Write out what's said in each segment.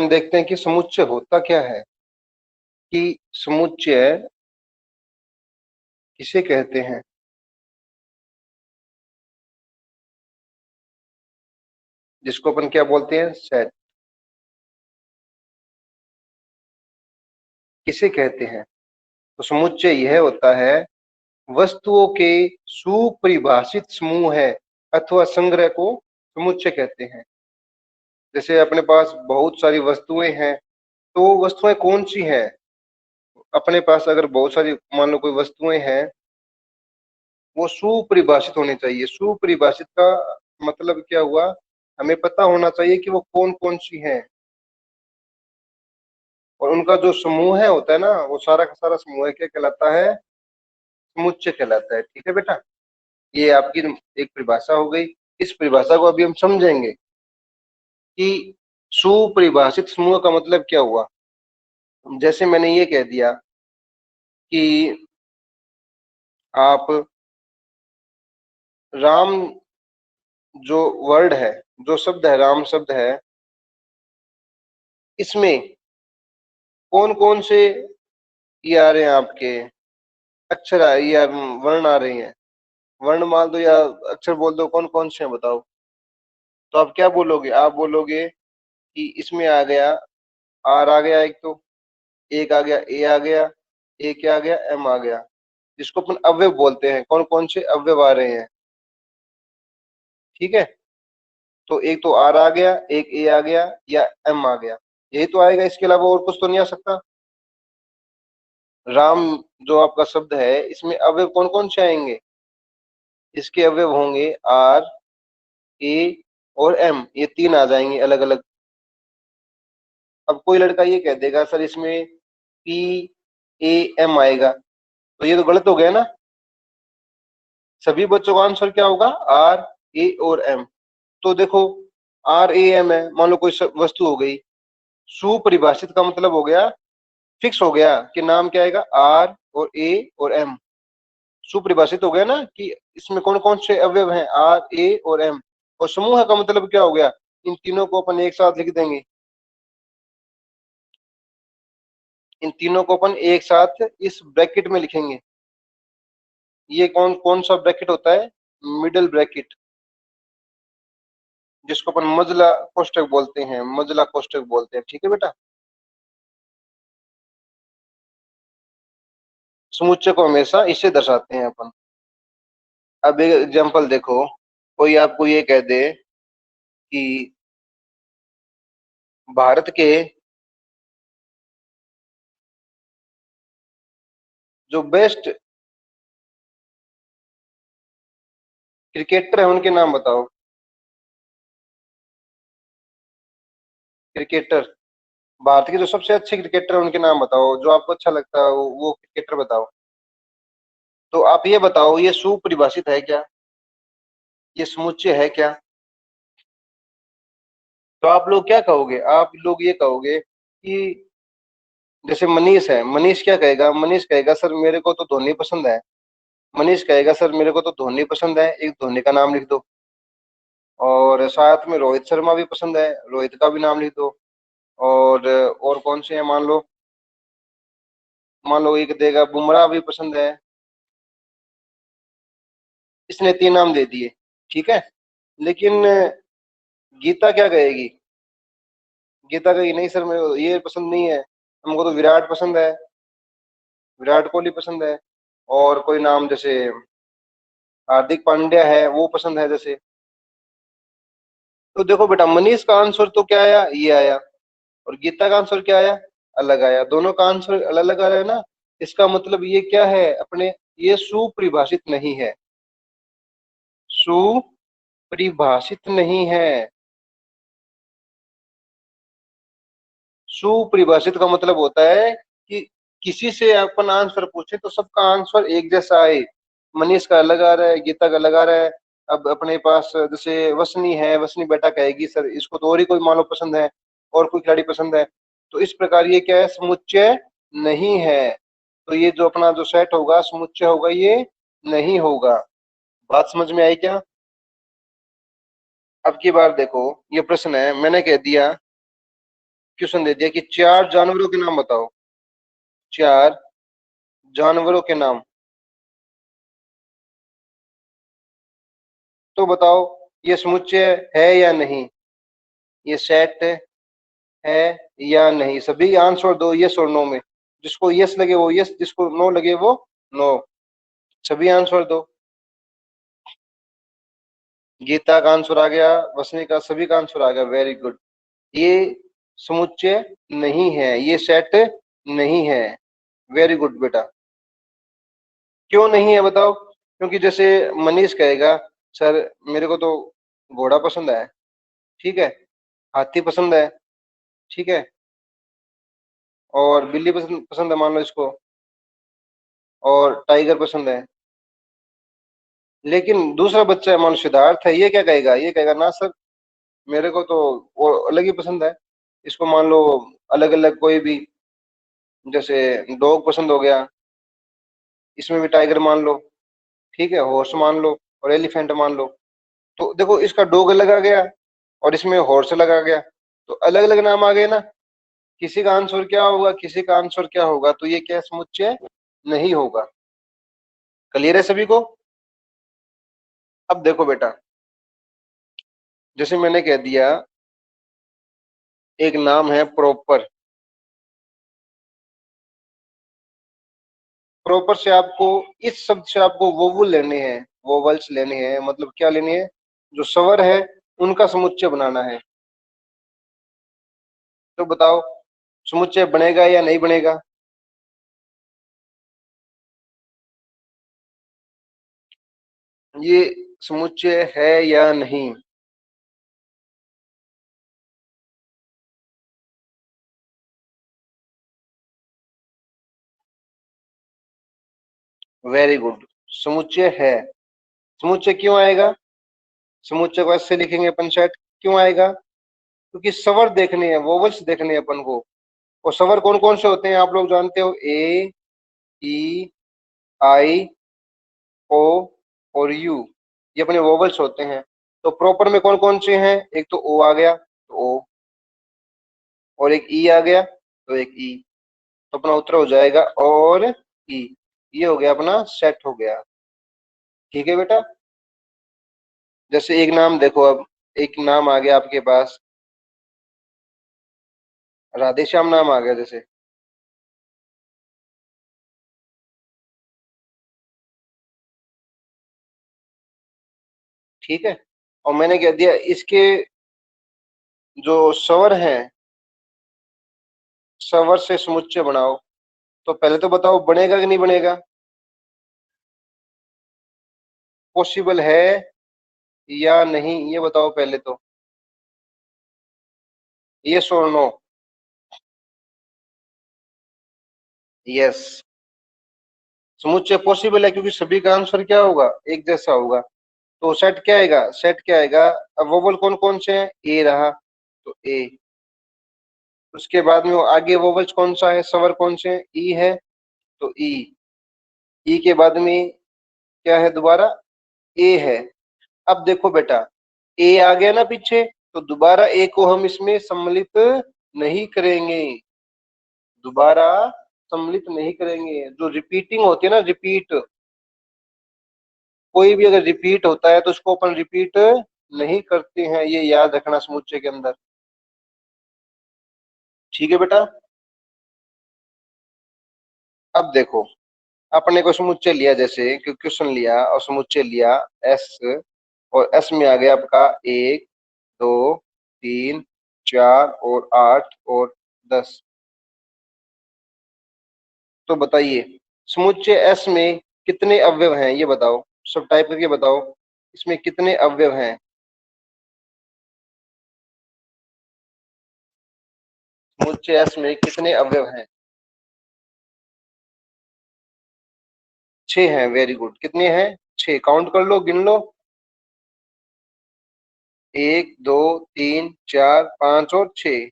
हम देखते हैं कि समुच्चय होता क्या है, कि समुच्चय किसे कहते हैं। जिसको अपन क्या बोलते हैं, सेट, किसे कहते हैं। तो समुच्चय यह होता है वस्तुओं के सुपरिभाषित समूह है अथवा संग्रह को समुच्चय कहते हैं। जैसे अपने पास बहुत सारी वस्तुएं हैं, तो वो वस्तुएं कौन सी हैं। अपने पास अगर बहुत सारी मान लो कोई वस्तुएं हैं, वो सुपरिभाषित होनी चाहिए। सुपरिभाषित का मतलब क्या हुआ, हमें पता होना चाहिए कि वो कौन कौन सी हैं, और उनका जो समूह है होता है ना, वो सारा का सारा समूह है क्या कहलाता है, समुच्चय कहलाता है। ठीक है बेटा, ये आपकी एक परिभाषा हो गई। इस परिभाषा को अभी हम समझेंगे कि सुपरिभाषित समूह का मतलब क्या हुआ। जैसे मैंने ये कह दिया कि आप राम, जो वर्ड है, जो शब्द है, राम शब्द है, इसमें कौन कौन से ये आ रहे हैं आपके अक्षर या वर्ण आ रहे हैं। वर्ण मान दो या अक्षर बोल दो, कौन कौन से हैं बताओ। तो आप क्या बोलोगे, आप बोलोगे कि इसमें आ गया आर आ गया, एक तो एक आ गया ए आ गया, ए क्या आ गया, एम आ गया, जिसको अपन अवयव बोलते हैं। कौन कौन से अवयव आ रहे हैं, ठीक है। तो एक तो आर आ गया, एक ए आ गया, या एम आ गया, यही तो आएगा, इसके अलावा और कुछ तो नहीं आ सकता। राम जो आपका शब्द है, इसमें अवयव कौन कौन से आएंगे, इसके अवयव होंगे आर, ए और एम, ये तीन आ जाएंगे अलग अलग। अब कोई लड़का ये कह देगा सर इसमें पी ए एम आएगा, तो ये तो गलत हो गया ना। सभी बच्चों का आंसर क्या होगा, आर ए और एम। तो देखो, आर ए एम है, मान लो कोई वस्तु हो गई, सुपरिभाषित का मतलब हो गया, फिक्स हो गया कि नाम क्या आएगा, आर और ए और एम। सुपरिभाषित हो गया ना कि इसमें कौन कौन से अवयव हैं, आर ए और एम। और समूह का मतलब क्या हो गया, इन तीनों को अपन एक साथ लिख देंगे। इन तीनों को अपन एक साथ इस ब्रैकेट में लिखेंगे। ये कौन कौन सा ब्रैकेट होता है, मिडिल ब्रैकेट, जिसको अपन मजला कोष्टक बोलते हैं, मजला कोष्टक बोलते हैं। ठीक है बेटा, समुच्चय को हमेशा इससे दर्शाते हैं अपन। अब एक एग्जांपल देखो, कोई आपको ये कह दे कि भारत के जो बेस्ट क्रिकेटर है उनके नाम बताओ। क्रिकेटर, भारत के जो सबसे अच्छे क्रिकेटर है उनके नाम बताओ, जो आपको अच्छा लगता है वो क्रिकेटर बताओ। तो आप ये बताओ, ये सुपरिभाषित है क्या, ये समुच्चय है क्या। तो आप लोग क्या कहोगे, आप लोग ये कहोगे कि जैसे मनीष है, मनीष क्या कहेगा, मनीष कहेगा सर मेरे को तो धोनी पसंद है। मनीष कहेगा सर मेरे को तो धोनी पसंद है, एक धोनी का नाम लिख दो। और साथ में रोहित शर्मा भी पसंद है, रोहित का भी नाम लिख दो। और कौन से हैं, मान लो एक देगा बुमराह भी पसंद है। इसने तीन नाम दे दिए, ठीक है। लेकिन गीता क्या कहेगी, गीता कहेगी नहीं सर मेरे को ये पसंद नहीं है, हमको तो विराट पसंद है, विराट कोहली पसंद है। और कोई नाम जैसे हार्दिक पांड्या है, वो पसंद है जैसे। तो देखो बेटा, मनीष का आंसर तो क्या आया, ये आया, और गीता का आंसर क्या आया, अलग आया। दोनों का आंसर अलग अलग आ रहा है ना। इसका मतलब ये क्या है अपने, ये सुपरिभाषित नहीं है, सुपरिभाषित नहीं है। सुपरिभाषित का मतलब होता है कि किसी से अपन आंसर पूछे तो सबका आंसर एक जैसा आए। मनीष का अलग आ रहा है, गीता का अलग आ रहा है। अब अपने पास जैसे वसनी है, वसनी बेटा कहेगी सर इसको तो और ही कोई मानो पसंद है, और कोई खिलाड़ी पसंद है। तो इस प्रकार ये क्या है, समुच्चय नहीं है। तो ये जो अपना जो सेट होगा, समुच्चय होगा, ये नहीं होगा। बात समझ में आई क्या। अब की बार देखो, ये प्रश्न है, मैंने कह दिया क्वेश्चन दे दिया कि 4 जानवरों के नाम बताओ, 4 जानवरों के नाम। तो बताओ ये समुच्चय है या नहीं, ये सेट है या नहीं। सभी आंसर दो यस और नो में, जिसको यस लगे वो यस, जिसको नो लगे वो नो। सभी आंसर दो। गीता का आंसर आ गया, वसनी का, सभी का आंसर आ गया, वेरी गुड। ये समुच्चय नहीं है, ये सेट नहीं है। वेरी गुड बेटा। क्यों नहीं है बताओ। क्योंकि जैसे मनीष कहेगा सर मेरे को तो घोड़ा पसंद है, ठीक है, हाथी पसंद है, ठीक है, और बिल्ली पसंद पसंद है मान लो इसको, और टाइगर पसंद है। लेकिन दूसरा बच्चा है मान लो सिद्धार्थ है, ये क्या कहेगा, ये कहेगा ना सर मेरे को तो वो अलग ही पसंद है। इसको मान लो अलग अलग कोई भी, जैसे डॉग पसंद हो गया, इसमें भी टाइगर मान लो, ठीक है, हॉर्स मान लो और एलिफेंट मान लो। तो देखो इसका डॉग अलग आ गया और इसमें हॉर्स अलग आ गया, तो अलग अलग नाम आ गए ना। किसी का आंसर क्या होगा, किसी का आंसर क्या होगा, तो ये क्या समुच्चय नहीं होगा। क्लियर है सभी को। अब देखो बेटा, जैसे मैंने कह दिया एक नाम है प्रॉपर। प्रॉपर से आपको, इस शब्द से आपको वोवल लेने हैं, वोवल्स लेने हैं, मतलब क्या लेने हैं, जो स्वर है उनका समुच्चय बनाना है। तो बताओ समुच्चय बनेगा या नहीं बनेगा। ये समुच्चय है या नहीं। वेरी गुड, समुच्चय है। समुच्चय क्यों आएगा, समुच्चय को ऐसे लिखेंगे अपन सेट, क्यों आएगा, क्योंकि स्वर देखने हैं, वोवल्स देखने हैं अपन को। और स्वर कौन कौन से होते हैं आप लोग जानते हो, ए, ई, आई, ओ और यू, ये अपने वोवल्स होते हैं। तो प्रॉपर में कौन कौन से हैं, एक तो ओ आ गया, तो ओ, और एक ई आ गया, तो एक ई। तो अपना उत्तर हो जाएगा और ई। ये हो गया अपना सेट हो गया। ठीक है बेटा। जैसे एक नाम देखो, अब एक नाम आ गया आपके पास, राधे श्याम नाम आ गया जैसे, ठीक है, और मैंने कह दिया इसके जो स्वर हैं, स्वर से समुच्चय बनाओ। तो पहले तो बताओ बनेगा कि नहीं बनेगा, पॉसिबल है या नहीं, ये बताओ पहले तो, यस और नो। यस, समुच्चय पॉसिबल है क्योंकि सभी का आंसर क्या होगा, एक जैसा होगा। तो सेट क्या आएगा, सेट क्या आएगा। अब वोवल कौन कौन से हैं, ए रहा, तो ए। उसके बाद में वो आगे वोवल्स कौन सा है, स्वर कौन से हैं, ई है, तो ई। ई के बाद में क्या है दोबारा, ए है। अब देखो बेटा, ए आ गया ना पीछे, तो दोबारा ए को हम इसमें सम्मिलित नहीं करेंगे, दोबारा सम्मिलित नहीं करेंगे। जो रिपीटिंग होती है ना, रिपीट, कोई भी अगर रिपीट होता है तो उसको अपन रिपीट नहीं करते हैं, ये याद रखना समुच्चय के अंदर। ठीक है बेटा। अब देखो, अपने को समुच्चय लिया, जैसे क्वेश्चन लिया और समुच्चय लिया एस, और एस में आ गया आपका 1, 2, 3, 4 और 8 और 10। तो बताइए समुच्चय एस में कितने अवयव हैं, ये बताओ, सब टाइप करके बताओ, इसमें कितने अवयव हैं। समुच्चय एस में कितने अवयव हैं, 6 हैं। वेरी गुड, कितने हैं, 6। काउंट कर लो, गिन लो, 1, 2, 3, 4, 5 और 6,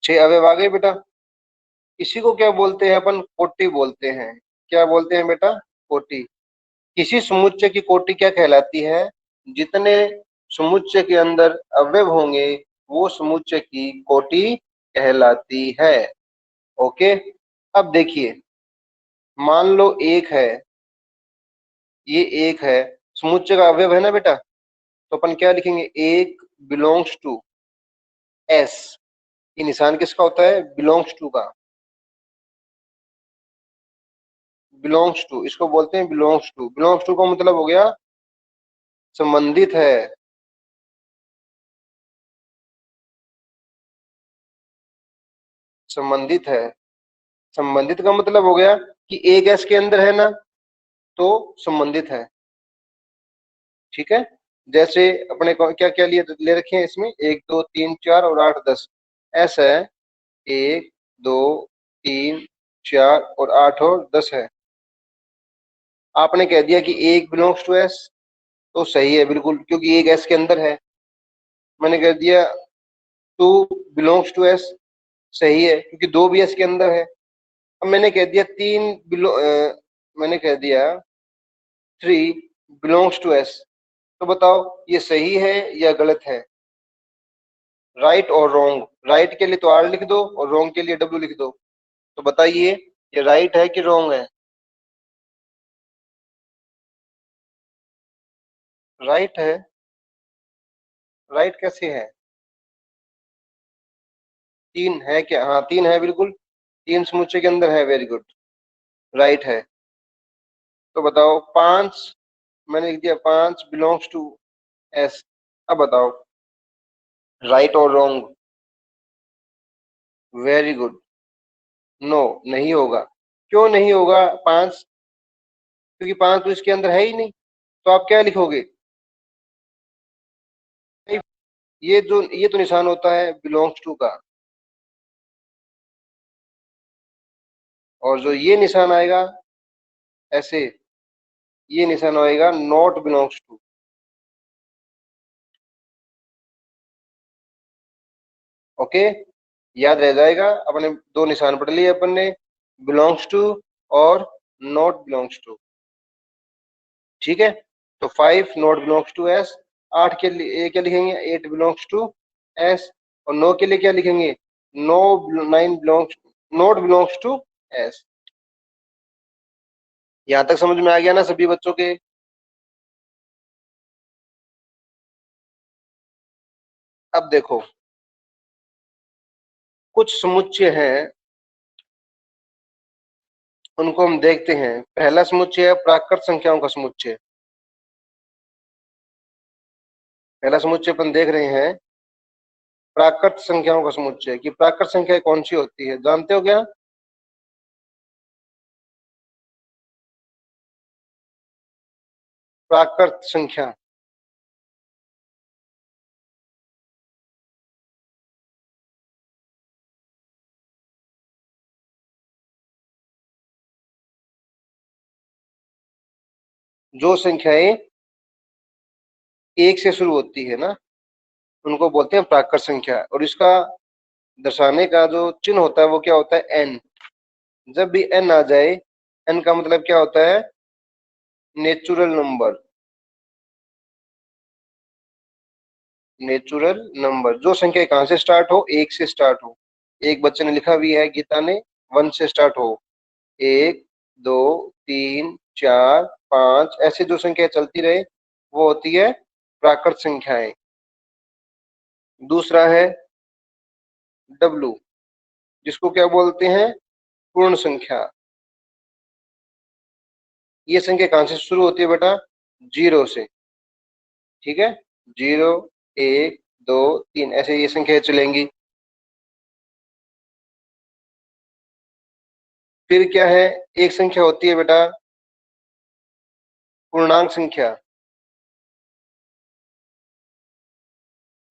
6 अवयव आ गए बेटा। इसी को क्या बोलते हैं अपन, कोटि बोलते हैं। क्या बोलते हैं बेटा, कोटि। किसी समुच्चय की कोटि क्या कहलाती है, जितने समुच्चय के अंदर अवयव होंगे वो समुच्चय की कोटि कहलाती है। ओके, अब देखिए, मान लो एक है, ये एक है, समुच्चय का अवयव है ना बेटा, तो अपन क्या लिखेंगे, एक बिलोंग्स टू एस। ये निशान किसका होता है, बिलोंग्स टू का। बिलोंग्स टू, इसको बोलते हैं बिलोंग्स टू। बिलोंग्स टू का मतलब हो गया संबंधित है। संबंधित है, संबंधित का मतलब हो गया कि एक एस के अंदर है ना, तो संबंधित है। ठीक है, जैसे अपने को क्या क्या लिए ले रखे हैं इसमें, एक दो तीन चार और आठ दस, एस है, एक दो तीन चार और आठ और दस है। आपने कह दिया कि एक बिलोंग्स टू एस, तो सही है बिल्कुल, क्योंकि एक एस के अंदर है। मैंने कह दिया टू बिलोंग्स टू एस, सही है क्योंकि दो भी एस के अंदर है। अब मैंने कह दिया मैंने कह दिया थ्री बिलोंग्स टू एस, तो बताओ ये सही है या गलत है, राइट और रॉन्ग। राइट के लिए तो आर लिख दो और रॉन्ग के लिए डब्ल्यू लिख दो। तो बताइए ये राइट है कि रॉन्ग है। राइट है। राइट कैसे है, तीन है क्या, हाँ तीन है बिल्कुल, तीन समुच्चय के अंदर है, वेरी गुड, राइट है। तो बताओ पांच, मैंने लिख दिया पांच बिलोंग्स टू एस। अब बताओ राइट और रॉन्ग। वेरी गुड, नो नहीं होगा। क्यों नहीं होगा पांच, क्योंकि पांच तो इसके अंदर है ही नहीं। तो आप क्या लिखोगे, ये तो निशान होता है बिलोंग्स टू का, और जो ये निशान आएगा ऐसे, ये निशान आएगा नॉट बिलोंग्स टू। ओके, याद रह जाएगा, अपने दो निशान पढ़ लिए अपन ने, बिलोंग्स टू और नॉट बिलोंग्स टू। ठीक है, तो five not belongs to S, आठ के लिए क्या लिखेंगे, एट बिलोंग्स टू एस, और नौ के लिए क्या लिखेंगे, no, nine belongs, not belongs to S. यहां तक समझ में आ गया ना सभी बच्चों के। अब देखो, कुछ समुच्चय हैं, उनको हम देखते हैं। पहला समुच्चय है प्राकृत संख्याओं का समुच्चय। पहला समुच्चय अपन देख रहे हैं प्राकृत संख्याओं का समुच्चय, कि प्राकृत संख्या कौन सी होती है, जानते हो क्या। प्राकृत संख्या, जो संख्याएं एक से शुरू होती है ना, उनको बोलते हैं प्राकृत संख्या। और इसका दर्शाने का जो चिन्ह होता है वो क्या होता है, एन। जब भी एन आ जाए, एन का मतलब क्या होता है, नेचुरल नंबर। नेचुरल नंबर, जो संख्या कहाँ से स्टार्ट हो, एक से स्टार्ट हो। एक बच्चे ने लिखा भी है गीता ने, वन से स्टार्ट हो, एक दो तीन चार पांच, ऐसे जो संख्या चलती रहे वो होती है प्राकृत संख्याएं। दूसरा है डब्लू, जिसको क्या बोलते हैं, पूर्ण संख्या। ये संख्या कहाँ से शुरू होती है बेटा, जीरो से। ठीक है, जीरो, एक दो तीन, ऐसे ये संख्या चलेंगी। फिर क्या है, एक संख्या होती है बेटा पूर्णांक संख्या।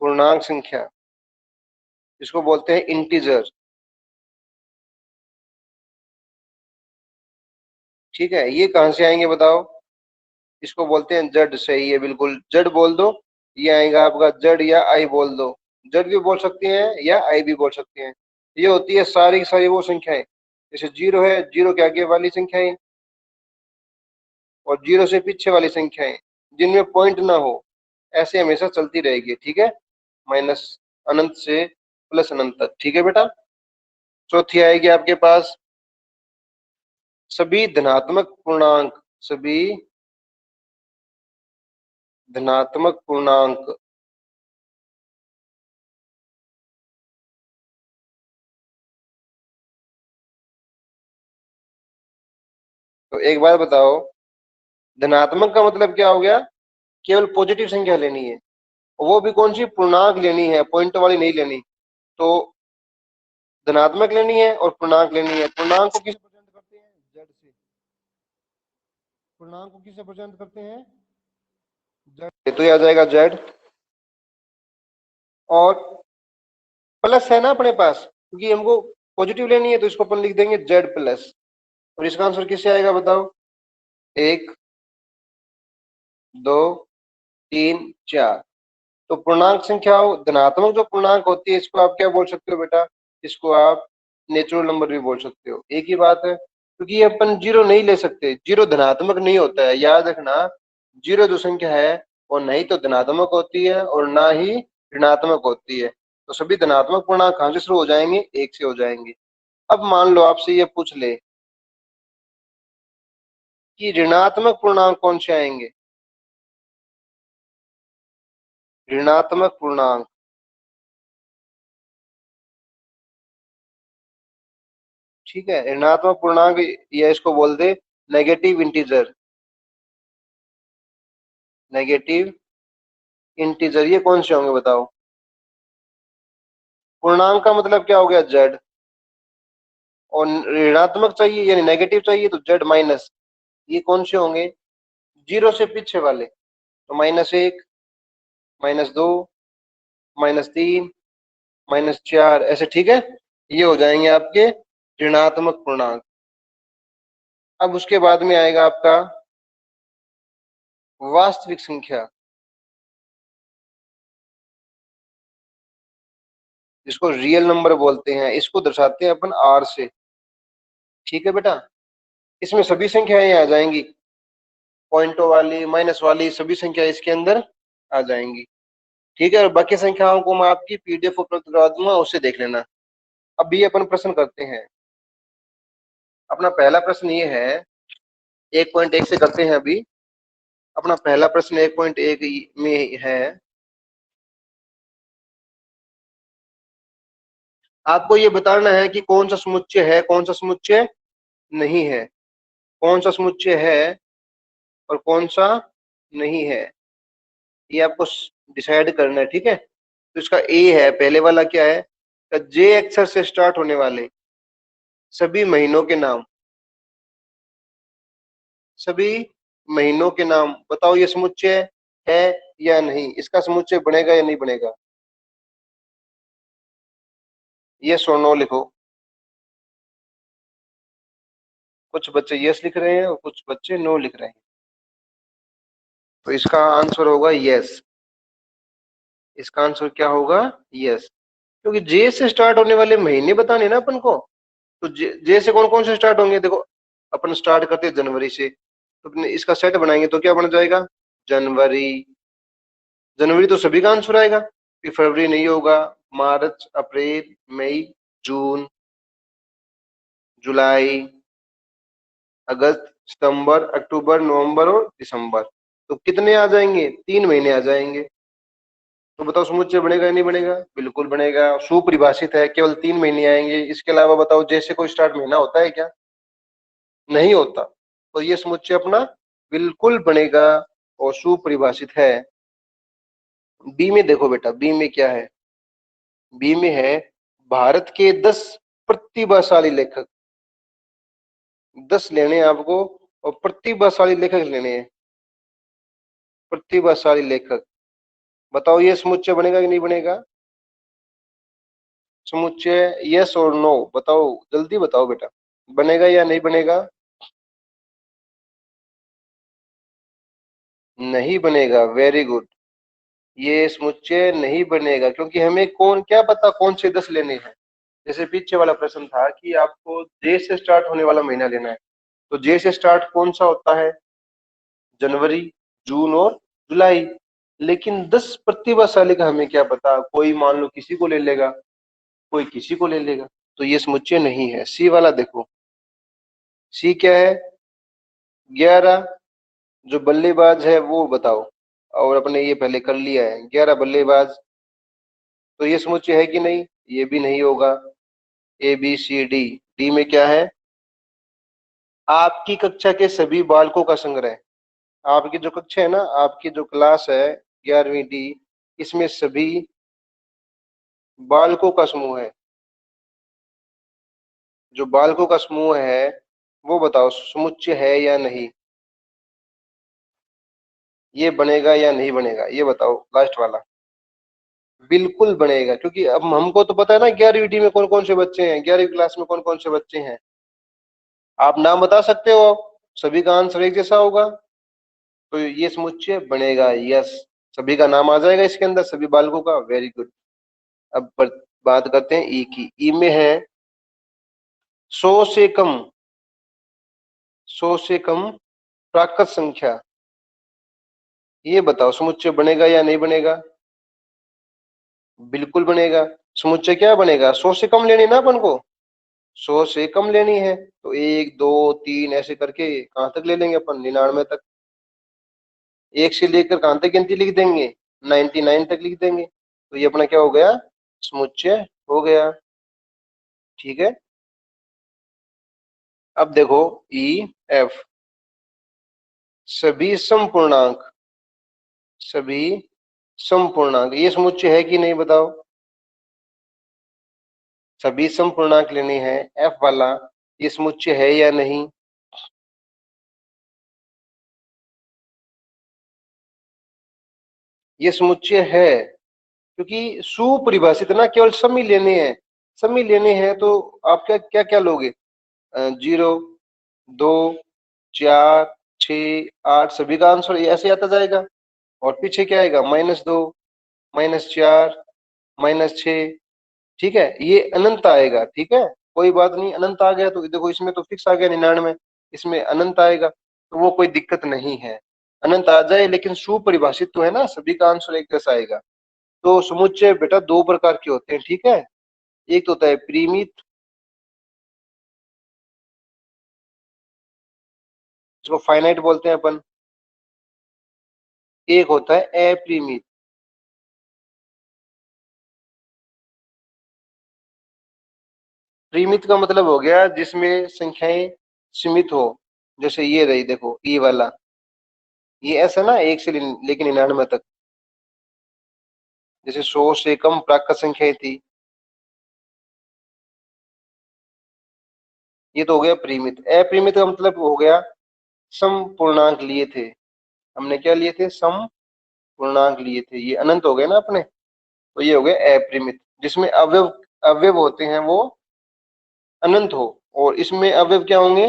पूर्णांक संख्या, जिसको बोलते हैं इंटीजर। ठीक है, ये कहाँ से आएंगे बताओ, इसको बोलते हैं जड़। सही है बिल्कुल, जड़ बोल दो, ये आएगा आपका जड़, या आई बोल दो। जड़ भी बोल सकते हैं या आई भी बोल सकते हैं। ये होती है सारी की सारी वो संख्याएं, जैसे जीरो है, जीरो के आगे वाली संख्याएं, और जीरो से पीछे वाली संख्याएं जिनमें पॉइंट ना हो, ऐसे हमेशा चलती रहेगी। ठीक है, माइनस अनंत से प्लस अनंत तक। ठीक है बेटा। चौथी आएगी आपके पास सभी धनात्मक पूर्णांक, सभी धनात्मक पूर्णांक तो एक बात बताओ, धनात्मक का मतलब क्या हो गया? केवल पॉजिटिव संख्या लेनी है, वो भी कौन सी? पूर्णांक लेनी है, पॉइंट वाली नहीं लेनी। तो धनात्मक लेनी है और पूर्णांक लेनी है। पूर्णांक को किससे प्रेजेंट करते हैं? जेड से। पूर्णांक को किससे प्रेजेंट करते हैं? जेड। तो ये आ जाएगा जेड। और प्लस है ना अपने पास, क्योंकि हमको पॉजिटिव लेनी है, तो इसको अपन लिख देंगे जेड प्लस। और इसका आंसर किससे आएगा बताओ? एक, दो, तीन, चार। तो पूर्णांक संख्या धनात्मक जो पूर्णांक होती है, इसको आप क्या बोल सकते हो बेटा? इसको आप नेचुरल नंबर भी बोल सकते हो, एक ही बात है। क्योंकि ये अपन जीरो नहीं ले सकते, जीरो धनात्मक नहीं होता है, याद रखना। जीरो जो संख्या है वो नहीं तो धनात्मक होती है और ना ही ऋणात्मक होती है। तो सभी धनात्मक पूर्णांक कहां से शुरू हो जाएंगे? एक से हो जाएंगे। अब मान लो आपसे ये पूछ ले कि ऋणात्मक पूर्णांक कौन से आएंगे? ऋणात्मक पूर्णांक, ठीक है, ऋणात्मक पूर्णांक, या इसको बोल दे नेगेटिव इंटीजर। नेगेटिव इंटीजर ये कौन से होंगे बताओ? पूर्णांक का मतलब क्या हो गया? जेड। और ऋणात्मक चाहिए यानी नेगेटिव चाहिए तो जेड माइनस। ये कौन से होंगे? जीरो से पीछे वाले। तो माइनस एक, माइनस दो, माइनस तीन, माइनस चार, ऐसे। ठीक है, ये हो जाएंगे आपके ऋणात्मक पूर्णांक। अब उसके बाद में आएगा आपका वास्तविक संख्या, जिसको रियल नंबर बोलते हैं। इसको दर्शाते हैं अपन आर से। ठीक है बेटा। इसमें सभी संख्याएं आ जाएंगी, पॉइंटों वाली, माइनस वाली, सभी संख्या इसके अंदर आ जाएंगी। ठीक है, और बाकी संख्याओं को मैं आपकी पीडीएफ उपलब्ध करवा दूंगा, उससे देख लेना। अब ये अपन प्रश्न करते हैं। अपना पहला प्रश्न ये है, 1.1 से करते हैं अभी। अपना पहला प्रश्न 1.1 में है, आपको ये बताना है कि कौन सा समुच्चय है, कौन सा समुच्चय नहीं है। कौन सा समुच्चय है और कौन सा नहीं है, ये आपको डिसाइड करना है। ठीक है, तो इसका ए है, पहले वाला क्या है? जे अक्षर से स्टार्ट होने वाले सभी महीनों के नाम। सभी महीनों के नाम बताओ, ये समुच्चय है या नहीं? इसका समुच्चय बनेगा या नहीं बनेगा? ये और नो लिखो। कुछ बच्चे यस लिख रहे हैं और कुछ बच्चे नो लिख रहे हैं। तो इसका आंसर होगा यस। इसका आंसर क्या होगा? यस। क्योंकि जे से स्टार्ट होने वाले महीने बताने ना अपन को। तो जे से कौन कौन से स्टार्ट होंगे? देखो, अपन स्टार्ट करते हैं जनवरी से, तो अपने इसका सेट बनाएंगे तो क्या बन जाएगा? जनवरी। जनवरी तो सभी का आंसर आएगा, फिर फरवरी नहीं होगा, मार्च, अप्रैल, मई, जून, जुलाई, अगस्त, सितंबर, अक्टूबर, नवंबर और दिसंबर। तो कितने आ जाएंगे? 3 महीने आ जाएंगे। तो बताओ समुच्चय बनेगा या नहीं बनेगा? बिल्कुल बनेगा, सुपरिभाषित है, केवल 3 महीने आएंगे। इसके अलावा बताओ जैसे कोई स्टार्ट महीना होता है क्या? नहीं होता। तो ये समुच्चय अपना बिल्कुल बनेगा और सुपरिभाषित है। बी में देखो बेटा, बी में क्या है? बी में है भारत के 10 प्रतिभाशाली लेखक। 10 लेने हैं आपको और प्रतिभाशाली लेखक लेने हैं। प्रतिभाशाली लेखक, बताओ ये समुच्चय बनेगा कि नहीं बनेगा? समुच्चय यस और नो बताओ, जल्दी बताओ बेटा, बनेगा या नहीं बनेगा? नहीं बनेगा, वेरी गुड। ये समुच्चय नहीं बनेगा क्योंकि हमें कौन क्या पता कौन से 10 लेने हैं। जैसे पीछे वाला प्रश्न था कि आपको जे से स्टार्ट होने वाला महीना लेना है, तो जे से स्टार्ट कौन सा होता है? जनवरी, जून और जुलाई। लेकिन 10 प्रतिभाशाली का हमें क्या पता, कोई मान लो किसी को ले लेगा। कोई किसी को ले लेगा, तो ये समुच्चय नहीं है। सी वाला देखो, सी क्या है? 11 जो बल्लेबाज है वो बताओ, और अपने ये पहले कर लिया है 11 बल्लेबाज, तो ये समुच्चय है कि नहीं? ये भी नहीं होगा। A B C D, D में क्या है? आपकी कक्षा के सभी बालकों का संग्रह। आपकी जो कक्षा है ना, आपकी जो क्लास है 11वीं डी, इसमें सभी बालकों का समूह है। जो बालकों का समूह है वो बताओ समुच्चय है या नहीं? ये बनेगा या नहीं बनेगा, ये बताओ लास्ट वाला। बिल्कुल बनेगा, क्योंकि अब हमको तो पता है ना 11वीं डी में कौन कौन से बच्चे हैं, 11वीं क्लास में कौन कौन से बच्चे हैं। आप नाम बता सकते हो, सभी का आंसर एक जैसा होगा, तो ये समुच्चय बनेगा। यस, सभी का नाम आ जाएगा इसके अंदर, सभी बालकों का। Very good. अब बात करते हैं ई की। ई में है 100 से कम, 100 से कम प्राकृत संख्या। ये बताओ समुच्चय बनेगा या नहीं बनेगा? बिल्कुल बनेगा। समुच्चय क्या बनेगा? 100 से कम लेनी ना अपन को, 100 से कम लेनी है, तो 1 2 3 ऐसे करके कहां तक ले लेंगे अपन? 99 तक। एक से लेकर कहां तक गिनती लिख देंगे? 99 तक लिख देंगे, तो ये अपना क्या हो गया? समुच्चय हो गया। ठीक है। अब देखो ई एफ, सभी समपूर्णांक, सभी समपूर्णांक, ये समुच्चय है कि नहीं बताओ? सभी समपूर्णांक लेने हैं, एफ वाला, ये समुच्चय है या नहीं? ये समुच्चय है, क्योंकि सुपरिभाषित ना, केवल सम ही लेने हैं, सम ही लेने हैं, तो आप क्या क्या क्या लोगे? 0 2 4 6 8, सभी का आंसर ऐसे आता जाएगा। और पीछे क्या आएगा? -2 -4 -6। ठीक है, ये अनंत आएगा। ठीक है, कोई बात नहीं, अनंत आ गया तो देखो इसमें तो फिक्स आ गया 99, इसमें अनंत आएगा, तो वो कोई दिक्कत नहीं है। अनंत आ जाए लेकिन सुपरिभाषित तो है ना, सभी का आंसर एक जैसा आएगा। तो समुच्चय बेटा दो प्रकार के होते हैं। ठीक है, एक तो होता है परिमित, जिसको फाइनाइट बोलते हैं अपन, एक होता है अपरिमित। परिमित का मतलब हो गया जिसमें संख्याएं सीमित हो, जैसे ये रही देखो ई वाला, ये ऐसा ना 1 से लेके 99 तक, जैसे 100 से कम प्राकृत संख्याएं थी, ये तो हो गया परिमित। अपरिमित का मतलब हो गया सम पूर्णांक लिए थे, हमने क्या लिए थे? सम पूर्णांक लिए थे, ये अनंत हो गए ना अपने, तो ये हो गया अपरिमित, जिसमें अवयव अवयव होते हैं वो अनंत हो, और इसमें अवयव क्या होंगे?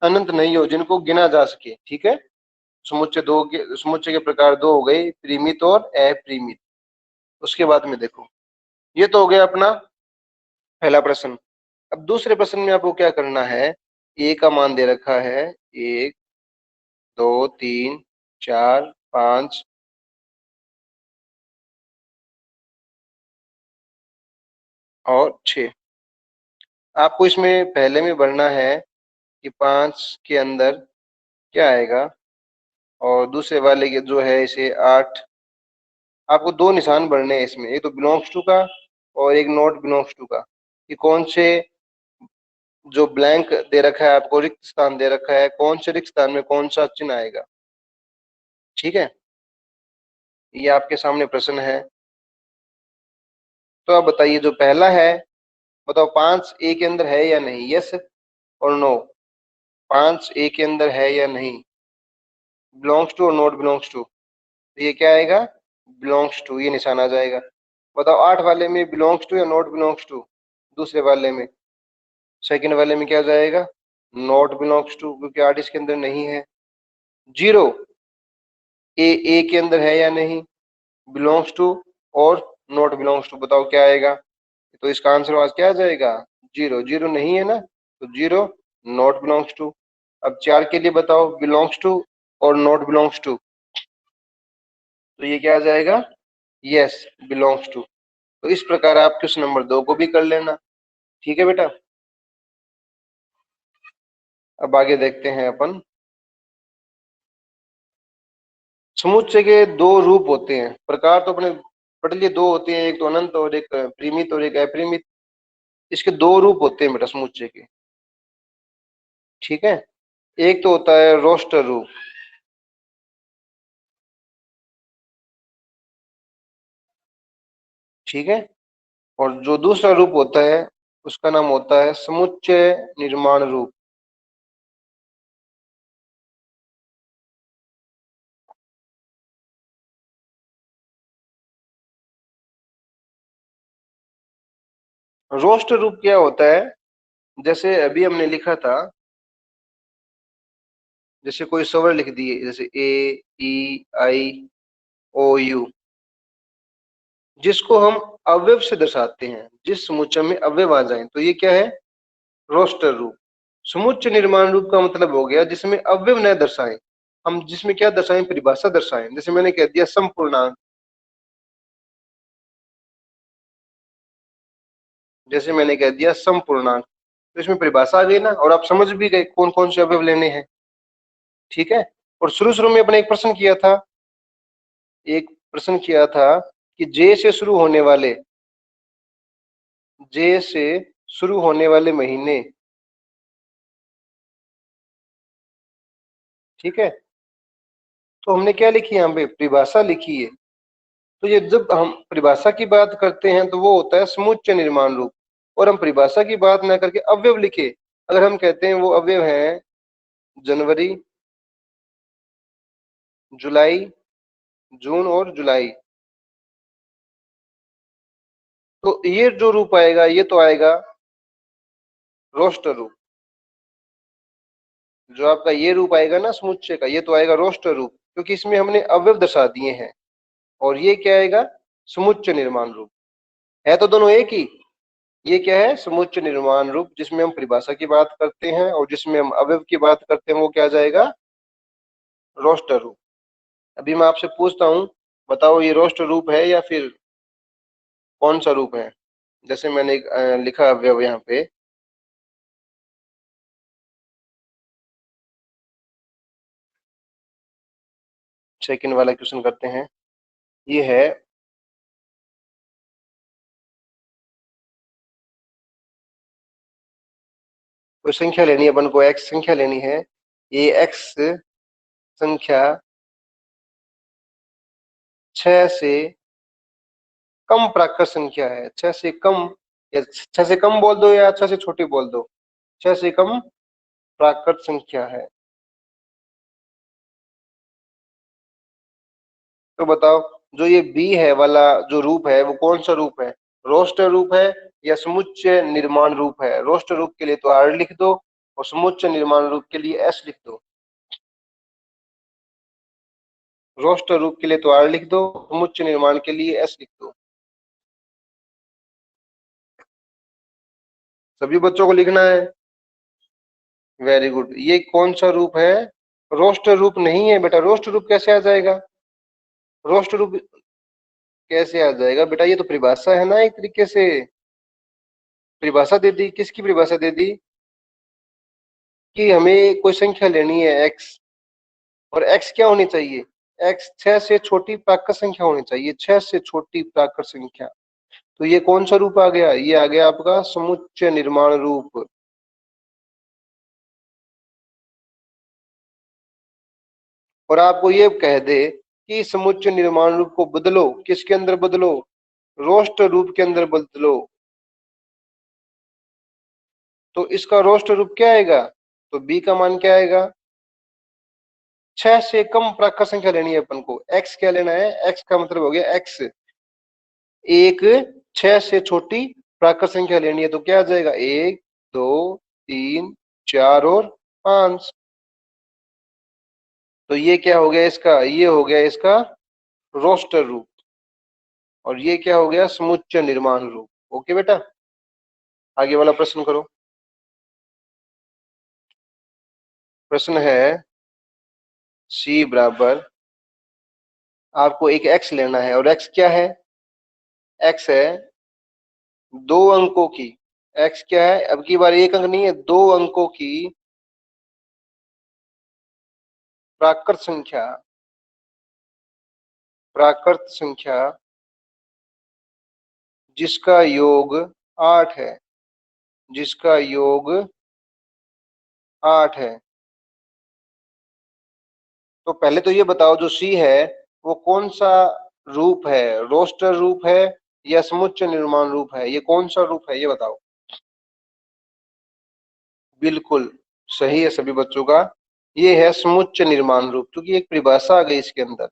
अनंत नहीं हो, जिनको गिना जा सके। ठीक है, समुच्चय के प्रकार दो हो गए, परिमित और अपरिमित। उसके बाद में देखो, ये तो हो गया अपना पहला प्रश्न। अब दूसरे प्रश्न में आपको क्या करना है? ए का मान दे रखा है 1 2 3 4 5 और 6। आपको इसमें पहले में भरना है कि 5 के अंदर क्या आएगा, और दूसरे वाले के जो है इसे 8। आपको दो निशान भरने हैं इसमें, एक तो बिलोंग्स टू का और एक नॉट बिलोंग्स टू का, कि कौन से, जो ब्लैंक दे रखा है आपको, रिक्त स्थान दे रखा है, कौन से रिक्त स्थान में कौन सा चिन्ह आएगा। ठीक है, ये आपके सामने प्रश्न है। तो आप बताइए, जो पहला है, बताओ 5 ए के अंदर है या नहीं? यस और नो, 5 ए के अंदर है या नहीं? बिलोंग्स टू और नॉट बिलोंग्स टू, तो ये क्या आएगा? बिलोंग्स टू, ये निशान आ जाएगा। बताओ 8 वाले में बिलोंग्स टू या नॉट बिलोंग्स टू? दूसरे वाले में, सेकंड वाले में क्या जाएगा? नॉट बिलोंग्स टू, क्योंकि 8 इसके अंदर नहीं है। 0 ए के अंदर है या नहीं? बिलोंग्स टू और नॉट बिलोंग्स टू, बताओ क्या आएगा? तो इसका आंसर आज क्या आ जाएगा? 0। 0 नहीं है ना, तो 0 नॉट बिलोंग्स टू। अब 4 के लिए बताओ, बिलोंग्स टू और नॉट बिलोंग्स टू, तो ये क्या आ जाएगा? Yes, belongs to. तो इस प्रकार आप क्वेश्चन नंबर 2 को भी कर लेना। ठीक है बेटा। अब आगे देखते हैं अपन। समुच्चय के दो रूप होते हैं। प्रकार तो अपने पढ़ लिए, दो होते हैं, एक तो अनंत और एक परिमित और एक अपरिमित। इसके दो रूप होते हैं बेटा समुच्चय के। ठीक है। एक तो होता है रोस्टर रूप। ठीक है। और जो दूसरा रूप होता है उसका नाम होता है समुच्चय निर्माण रूप। रोस्टर रूप क्या होता है? जैसे अभी हमने लिखा था, जैसे कोई स्वर लिख दिए, जैसे ए ई आई ओ यू, जिसको हम अवयव से दर्शाते हैं, जिस समुच्चय में अवयव आ जाए, तो ये क्या है? रोस्टर रूप। समुच्चय निर्माण रूप का मतलब हो गया जिसमें अवयव न दर्शाएं, हम जिसमें क्या दर्शाएं? परिभाषा दर्शाएं। जैसे मैंने कह दिया संपूर्णांक, जैसे मैंने कह दिया संपूर्णांक, तो इसमें परिभाषा आ गई ना, और आप समझ भी गए कौन कौन से अवयव लेने हैं। ठीक है। और शुरू शुरू में अपने एक प्रश्न किया था, एक प्रश्न किया था कि जे से शुरू होने वाले, जे से शुरू होने वाले महीने। ठीक है। तो हमने क्या लिखी है? यहाँ पे परिभाषा लिखी है। तो ये जब हम परिभाषा की बात करते हैं तो वो होता है समुच्चय निर्माण रूप। और हम परिभाषा की बात ना करके अवयव लिखे, अगर हम कहते हैं वो अवयव हैं जनवरी, जुलाई, जून और जुलाई, तो ये जो रूप आएगा ये तो आएगा रोस्टर रूप। जो आपका ये रूप आएगा ना समुच्चय का, ये तो आएगा रोस्टर रूप, क्योंकि इसमें हमने अवयव दर्शा दिए हैं। और ये क्या आएगा? समुच्चय निर्माण रूप। है तो दोनों एक ही। ये क्या है? समुच्चय निर्माण रूप, जिसमें हम परिभाषा की बात करते हैं और जिसमें हम अवयव की बात करते हैं, वो क्या जाएगा? रोस्टर रूप। अभी मैं आपसे पूछता हूँ, बताओ ये रोस्टर रूप है या फिर कौन सा रूप है? जैसे मैंने लिखा अवयव यहाँ पे। सेकंड वाला क्वेश्चन करते हैं। ये है, कोई संख्या लेनी है अपन को, एक्स संख्या लेनी है। ये एक्स संख्या 6 से कम प्राकृत संख्या है। 6 से कम, या 6 से कम बोल दो या 6 से छोटी बोल दो, 6 से कम प्राकृत संख्या है। तो बताओ, जो ये बी है वाला जो रूप है वो कौन सा रूप है? रोस्टर रूप है या समुच्चय निर्माण रूप है? रोस्टर रूप के लिए तो आर लिख दो, और समुच्चय निर्माण रूप के लिए एस लिख दो। रोस्टर रूप के लिए तो आर लिख दो, समुच्चय निर्माण के लिए एस लिख दो। सभी बच्चों को लिखना है। Very good. ये कौन सा रूप है? रोस्टर रूप नहीं है बेटा। रोस्टर रूप कैसे आ जाएगा? रोस्टर रूप कैसे आ जाएगा बेटा? ये तो परिभाषा है ना, एक तरीके से परिभाषा दे दी। किसकी परिभाषा दे दी? कि हमें कोई संख्या लेनी है एक्स, और एक्स क्या होनी चाहिए? एक्स 6 से छोटी प्राकृत संख्या होनी चाहिए, 6 से छोटी प्राकृत संख्या। तो ये कौन सा रूप आ गया? ये आ गया आपका समुच्चय निर्माण रूप। और आपको ये कह दे कि समुच्चय निर्माण रूप को बदलो, किसके अंदर बदलो? रोस्टर रूप के अंदर बदलो, तो इसका रोस्टर रूप क्या आएगा? तो बी का मान क्या आएगा? 6 से कम प्राकृत संख्या लेनी है अपन को। एक्स क्या लेना है? एक्स का मतलब हो गया एक्स एक 6 से छोटी प्राकृत संख्या लेनी है, तो क्या आ जाएगा? 1 2 3 4 और 5। तो ये क्या हो गया इसका? ये हो गया इसका रोस्टर रूप। और ये क्या हो गया? समुच्चय निर्माण रूप। ओके बेटा, आगे वाला प्रश्न करो। प्रश्न है सी बराबर, आपको एक एक्स लेना है, और एक्स क्या है? एक्स है 2 अंकों की, x क्या है, अब की बार एक अंक नहीं है, 2 अंकों की प्राकृत संख्या, प्राकृत संख्या जिसका योग 8 है, जिसका योग 8 है। तो पहले तो ये बताओ जो सी है वो कौन सा रूप है, रोस्टर रूप है या समुच्चय निर्माण रूप है, ये कौन सा रूप है ये बताओ। बिल्कुल सही है सभी बच्चों का, ये है समुच्चय निर्माण रूप, क्योंकि एक परिभाषा आ गई इसके अंदर,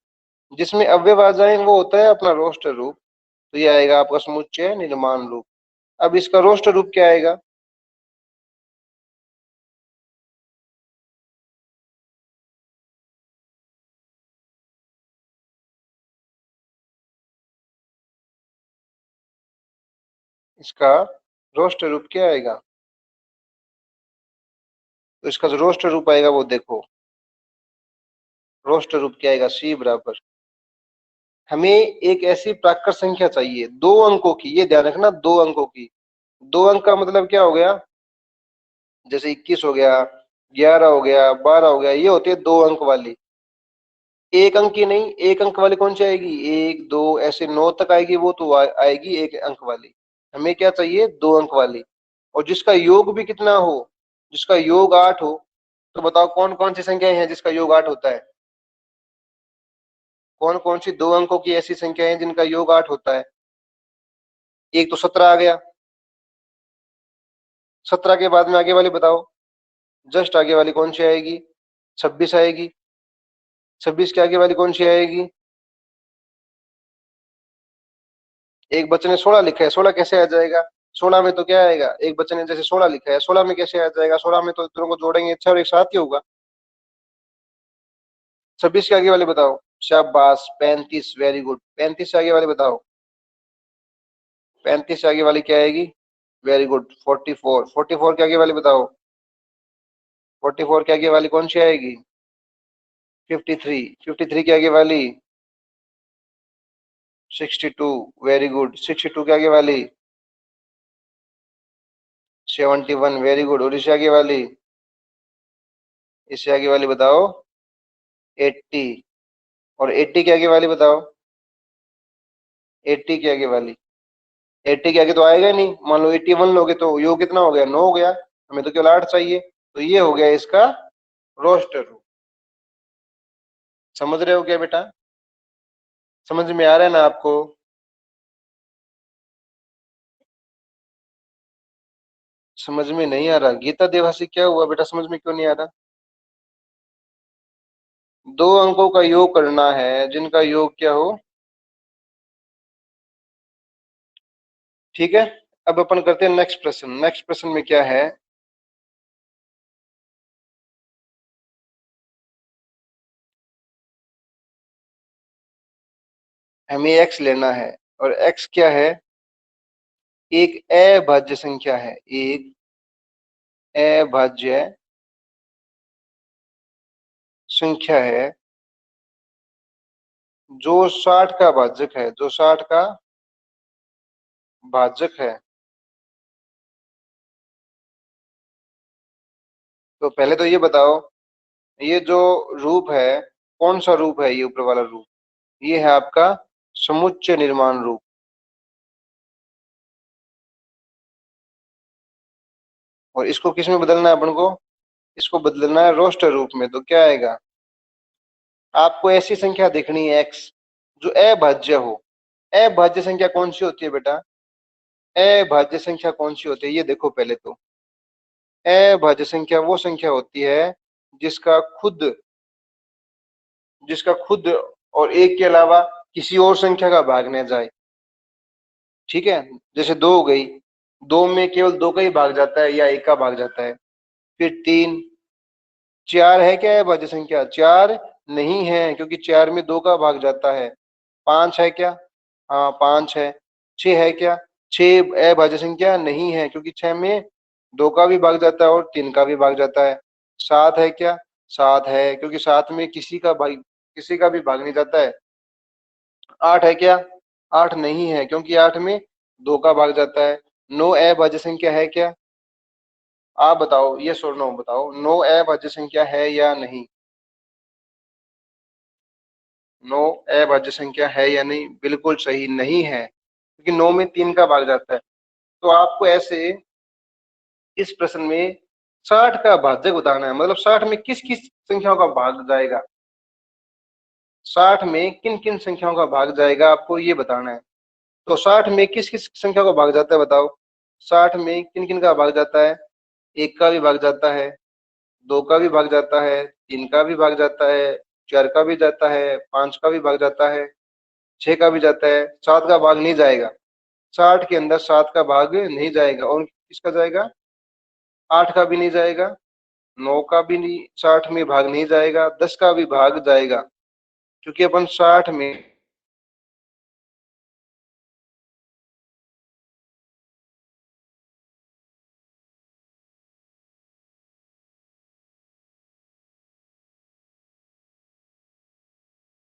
जिसमें अवयव आ जाए वो होता है अपना रोस्टर रूप। तो ये आएगा आपका समुच्चय निर्माण रूप। अब इसका रोस्टर रूप क्या आएगा, इसका रोस्टर रूप क्या आएगा, तो इसका जो रोस्टर रूप आएगा वो देखो, रोस्टर रूप क्या आएगा, सी बराबर, हमें एक ऐसी प्राकृत संख्या चाहिए 2 अंकों की, ये ध्यान रखना 2 अंकों की। 2 अंक का मतलब क्या हो गया, जैसे 21 हो गया, 11 हो गया, 12 हो गया, ये होती है 2 अंक वाली। एक अंक की नहीं, एक अंक वाली कौन सी आएगी, 1 2 ऐसे 9 तक आएगी, वो तो आएगी 1 अंक वाली। हमें क्या चाहिए, 2 अंक वाली, और जिसका योग भी कितना हो, जिसका योग 8 हो। तो बताओ कौन कौन सी संख्याएं हैं जिसका योग 8 होता है, कौन कौन सी 2 अंकों की ऐसी संख्याएं हैं जिनका योग 8 होता है। एक तो 17 आ गया, 17 के बाद में आगे वाली बताओ, जस्ट आगे वाली कौन सी आएगी, 26 आएगी, 26 के आगे वाली कौन सी आएगी, एक बच्चे ने 16 लिखा है, 16 कैसे आ जाएगा, 16 में तो क्या आएगा, एक बच्चे ने जैसे 16 लिखा है, 16 में कैसे आ जाएगा, 16 में तो दोनों को जोड़ेंगे 6 और एक साथ ही होगा। 26 के आगे वाले बताओ, शाबाश 35, वेरी गुड, 35 से आगे वाले बताओ, 35 से आगे वाली क्या आएगी, वेरी गुड 44, 44 के आगे वाले बताओ, 44 के आगे वाली कौन सी आएगी, 53, 53 के आगे वाली 62, वेरी गुड, 62 के आगे वाली 71, वेरी गुड, और इससे आगे वाली, इससे आगे वाली बताओ 80, और 80 के आगे वाली बताओ, 80 के आगे वाली, 80 के आगे तो आएगा ही नहीं, मान लो 81 लोगे तो योग कितना हो गया, 9 हो गया, हमें तो केवल 8 चाहिए। तो ये हो गया इसका रोस्टर रूप। समझ रहे हो क्या बेटा, समझ में आ रहा है ना आपको। समझ में नहीं आ रहा, गीता देवासी क्या हुआ बेटा, समझ में क्यों नहीं आ रहा। 2 अंकों का योग करना है जिनका योग क्या हो, ठीक है। अब अपन करते हैं नेक्स्ट प्रश्न, नेक्स्ट प्रश्न में क्या है, हमें x लेना है, और x क्या है, एक अभाज्य संख्या है, एक अभाज्य संख्या है जो 60 का भाजक है, जो 60 का भाजक है। तो पहले तो ये बताओ, ये जो रूप है कौन सा रूप है, ये ऊपर वाला रूप, ये है आपका समुच्चय निर्माण रूप। और इसको किस में बदलना है अपन को, इसको बदलना है रोस्टर रूप में। तो क्या आएगा, आपको ऐसी संख्या देखनी है x जो अभाज्य हो। अभाज्य संख्या कौन सी होती है बेटा, अभाज्य संख्या कौन सी होती है ये देखो पहले तो, अभाज्य संख्या वो संख्या होती है जिसका खुद, जिसका खुद और एक के अलावा किसी और संख्या का भाग न जाए, ठीक है। जैसे 2 हो गई, 2 में केवल 2 का ही भाग जाता है या एक का भाग जाता है। फिर 3, 4 है क्या अभाज्य संख्या, 4 नहीं है क्योंकि 4 में 2 का भाग जाता है। 5 है क्या, हाँ 5 है। 6 है क्या, 6 अभाज्य संख्या नहीं है क्योंकि 6 में 2 का भी भाग जाता है और 3 का भी भाग जाता है। 7 है क्या, 7 है क्योंकि 7 में किसी का भी भाग नहीं जाता है। 8 है क्या, 8 नहीं है क्योंकि 8 में 2 का भाग जाता है। नो अभाज्य संख्या है क्या? आप बताओ, ये और नो बताओ, नो अभाज्य संख्या है या नहीं? नो अभाज्य संख्या है या नहीं? बिल्कुल सही, नहीं है, क्योंकि 9 में 3 का भाग जाता है। तो आपको ऐसे इस प्रश्न में 60 का भाजक बताना है, मतलब 60 में किस किस संख्याओं का भाग जाएगा, 60 में किन किन संख्याओं का भाग जाएगा, आपको ये बताना है। तो 60 में किस किस संख्या का भाग जाता है बताओ? 60 में किन किन का भाग जाता है? एक का भी भाग जाता है, दो का भी भाग जाता है, तीन का भी भाग जाता है, चार का भी जाता है, पांच का भी भाग जाता है, छह का भी जाता है, सात का भाग नहीं जाएगा। 60 के अंदर सात का भाग नहीं जाएगा, और किसका जाएगा? आठ का भी नहीं जाएगा, नौ का भी नहीं, 60 में भाग नहीं जाएगा, 10 का भी भाग जाएगा, क्योंकि अपन 60 में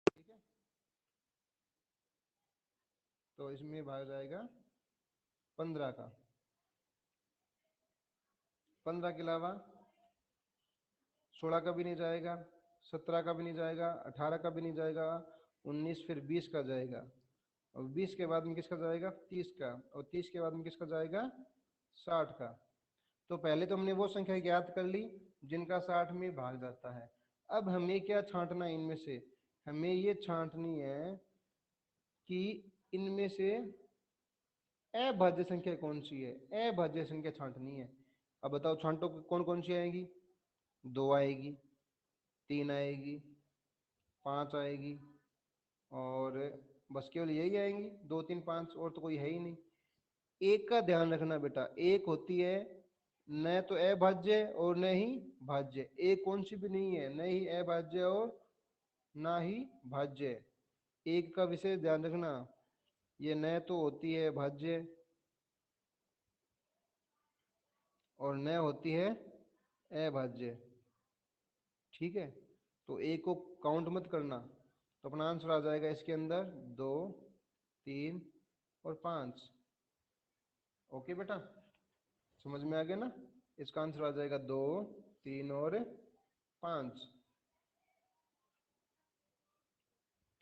ठीक है, तो इसमें भाग जाएगा 15 का, 15 के अलावा 16 का भी नहीं जाएगा, 17 का भी नहीं जाएगा, 18 का भी नहीं जाएगा, 19, फिर 20 का जाएगा, और 20 के बाद में किसका जाएगा? 30 का, और 30 के बाद में किसका जाएगा? 60 का। तो पहले तो हमने वो संख्या ज्ञात कर ली जिनका 60 में भाग जाता है। अब हमें क्या छांटना है इनमें से? हमें ये छांटनी है कि इनमें से अभाज्य संख्या कौन सी है, अभाज्य संख्या छांटनी है। अब बताओ छांटो, कौन कौन सी आएगी? दो आएगी, तीन आएगी, पांच आएगी, और बस केवल यही आएंगी, दो तीन पांच, और तो कोई है ही नहीं। एक का ध्यान रखना बेटा, एक होती है न तो अभाज्य और न ही भाज्य, एक कौन सी भी नहीं है, न ही अभाज्य और ना ही भाज्य। एक का विशेष ध्यान रखना, ये न तो होती है भाज्य और न होती है अभाज्य। ठीक है, तो एक को काउंट मत करना, तो अपना आंसर आ जाएगा इसके अंदर दो, तीन और पांच। ओके बेटा, समझ में आ गया ना? इसका आंसर आ जाएगा दो, तीन और पांच।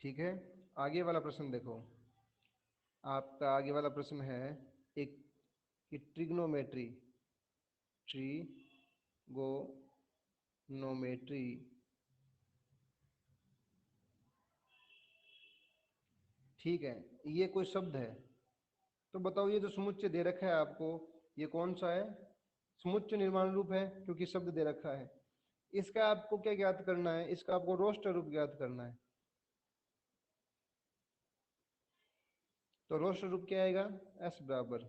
ठीक है, आगे वाला प्रश्न देखो। आपका आगे वाला प्रश्न है एक कि ट्रिग्नोमेट्री, ट्रिगोनोमेट्री, ठीक है, ये कोई शब्द है, तो बताओ ये जो समुच्चय दे रखा है आपको, ये कौन सा है? समुच्चय निर्माण रूप है, क्योंकि शब्द दे रखा है। इसका आपको क्या ज्ञात करना है? इसका आपको रोस्टर रूप ज्ञात करना है। तो रोस्टर रूप क्या आएगा? एस बराबर,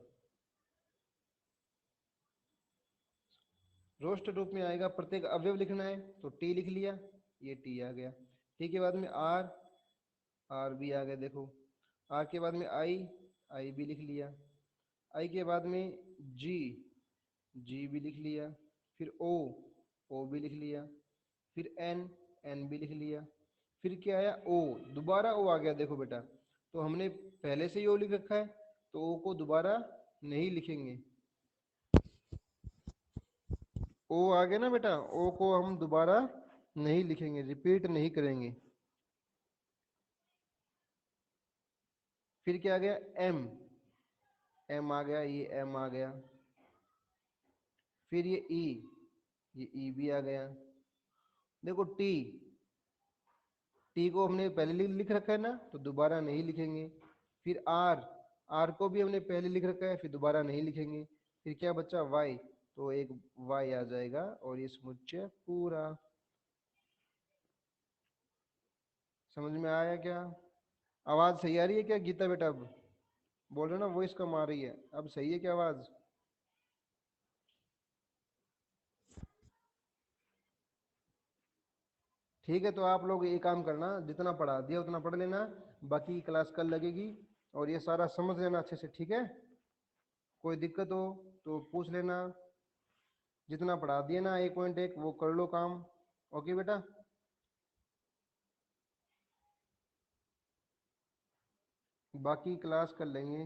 रोस्टर रूप में आएगा, प्रत्येक अवयव लिखना है तो टी लिख लिया, ये टी आ गया। टी के बाद में आर, आर भी आ गया देखो। आर के बाद में आई, आई भी लिख लिया। आई के बाद में जी, जी भी लिख लिया। फिर ओ, ओ भी लिख लिया। फिर एन, एन भी लिख लिया। फिर क्या आया? ओ, दोबारा ओ आ गया देखो बेटा, तो हमने पहले से ही ओ लिख रखा है, तो ओ को दोबारा नहीं लिखेंगे। ओ आ गया ना बेटा, ओ को हम दोबारा नहीं लिखेंगे, रिपीट नहीं करेंगे। फिर क्या आ गया? एम, एम आ गया, ये एम आ गया। फिर ये ई भी आ गया। देखो टी, टी को हमने पहले लिख रखा है ना, तो दोबारा नहीं लिखेंगे। फिर आर, आर को भी हमने पहले लिख रखा है, फिर दोबारा नहीं लिखेंगे। फिर क्या बचा? वाई, तो एक वाई आ जाएगा, और ये समुच्चय पूरा। समझ में आया क्या? आवाज सही आ रही है क्या गीता बेटा? अब बोल रहे ना वॉइस कम आ रही है, अब सही है क्या आवाज? ठीक है, तो आप लोग ये काम करना, जितना पढ़ा दिया उतना पढ़ लेना, बाकी क्लास कल लगेगी, और ये सारा समझ लेना अच्छे से। ठीक है, कोई दिक्कत हो तो पूछ लेना। जितना पढ़ा दिया ना 1.1 वो कर लो काम। ओके बेटा, बाकी क्लास कर लेंगे।